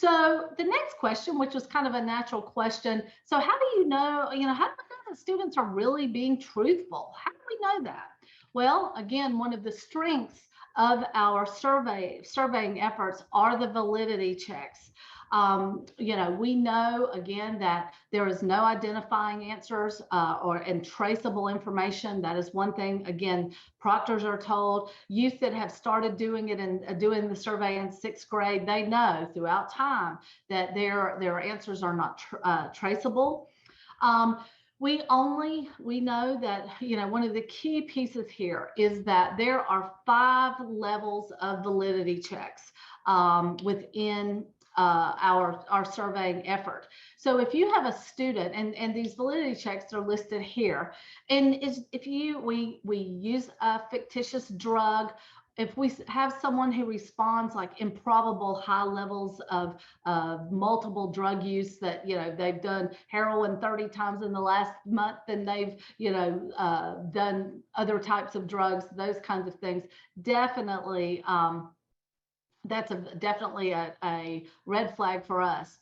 So the next question, which was kind of a natural question. So how do you know, how do we know that students are really being truthful? How do we know that? Well, again, one of the strengths of our surveying efforts are the validity checks. We know again that there is no identifying answers or and traceable information. That is one thing. Again, proctors are told youth that have started doing it and doing the survey in sixth grade, they know throughout time that their answers are not traceable. Um, we know that one of the key pieces here is that there are 5 levels of validity checks within our surveying effort. So if you have a student, and these validity checks are listed here, and if we use a fictitious drug, if we have someone who responds like improbable high levels of multiple drug use, that they've done heroin 30 times in the last month, and they've done other types of drugs, those kinds of things, definitely that's definitely a red flag for us.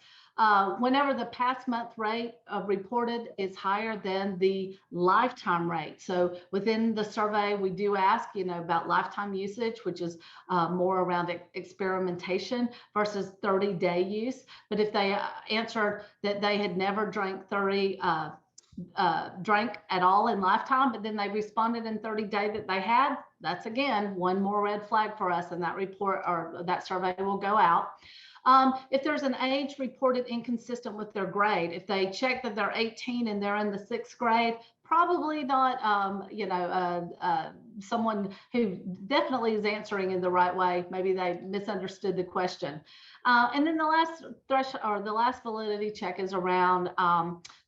Whenever the past month rate of reported is higher than the lifetime rate. So within the survey, we do ask, about lifetime usage, which is more around experimentation versus 30-day use. But if they answered that they had never drank drank at all in lifetime, but then they responded in 30 days that they had, that's again one more red flag for us, and that report or that survey will go out. If there's an age reported inconsistent with their grade, if they check that they're 18 and they're in the sixth grade, probably not, someone who definitely is answering in the right way. Maybe they misunderstood the question. And then the last validity check is around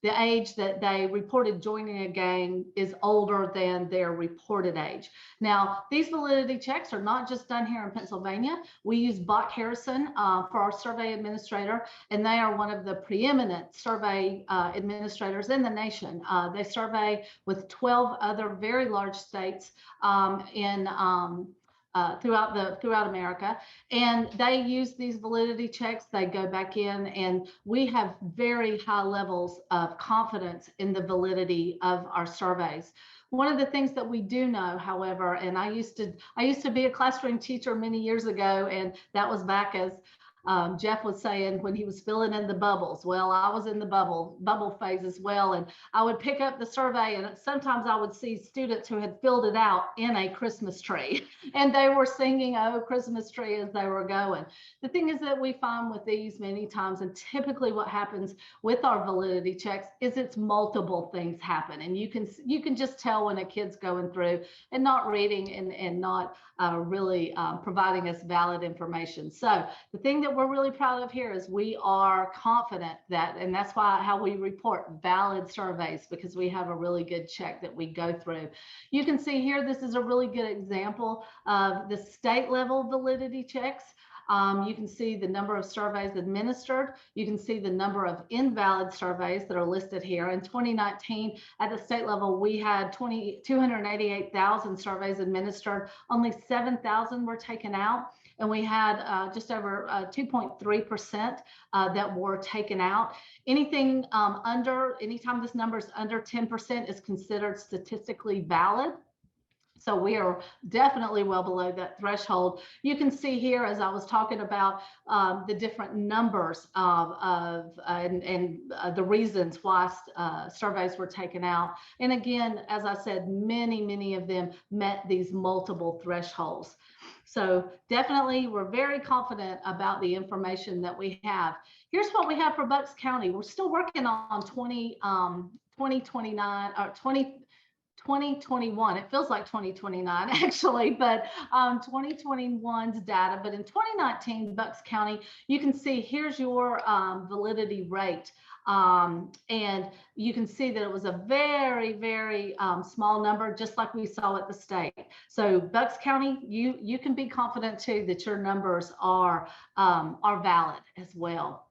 the age that they reported joining a gang is older than their reported age. Now, these validity checks are not just done here in Pennsylvania. We use Bach Harrison for our survey administrator, and they are one of the preeminent survey administrators in the nation. They survey with 12 other very large states throughout America, and they use these validity checks. They go back in, and we have very high levels of confidence in the validity of our surveys. One of the things that we do know, however, and I used to be a classroom teacher many years ago, and that was back as Jeff was saying when he was filling in the bubbles. Well, I was in the bubble phase as well, and I would pick up the survey, and sometimes I would see students who had filled it out in a Christmas tree, and they were singing "Oh Christmas Tree" as they were going. The thing is that we find with these many times, and typically what happens with our validity checks is it's multiple things happen, and you can just tell when a kid's going through and not reading and not really providing us valid information. So the thing that we're really proud of here is we are confident that, and that's how we report valid surveys, because we have a really good check that we go through. You can see here, this is a really good example of the state level validity checks. You can see the number of surveys administered. You can see the number of invalid surveys that are listed here. In 2019, at the state level, we had 288,000 surveys administered. Only 7,000 were taken out. And we had just over 2.3% that were taken out. Anything anytime this number is under 10% is considered statistically valid. So we are definitely well below that threshold. You can see here, as I was talking about, the different numbers and the reasons why surveys were taken out. And again, as I said, many of them met these multiple thresholds. So definitely, we're very confident about the information that we have. Here's what we have for Bucks County. We're still working on 2029 or 2021. It feels like 2029 actually, but 2021's data. But in 2019, Bucks County, you can see here's your validity rate. And you can see that it was a very small number, just like we saw at the state. So Bucks County, you can be confident too that your numbers are valid as well.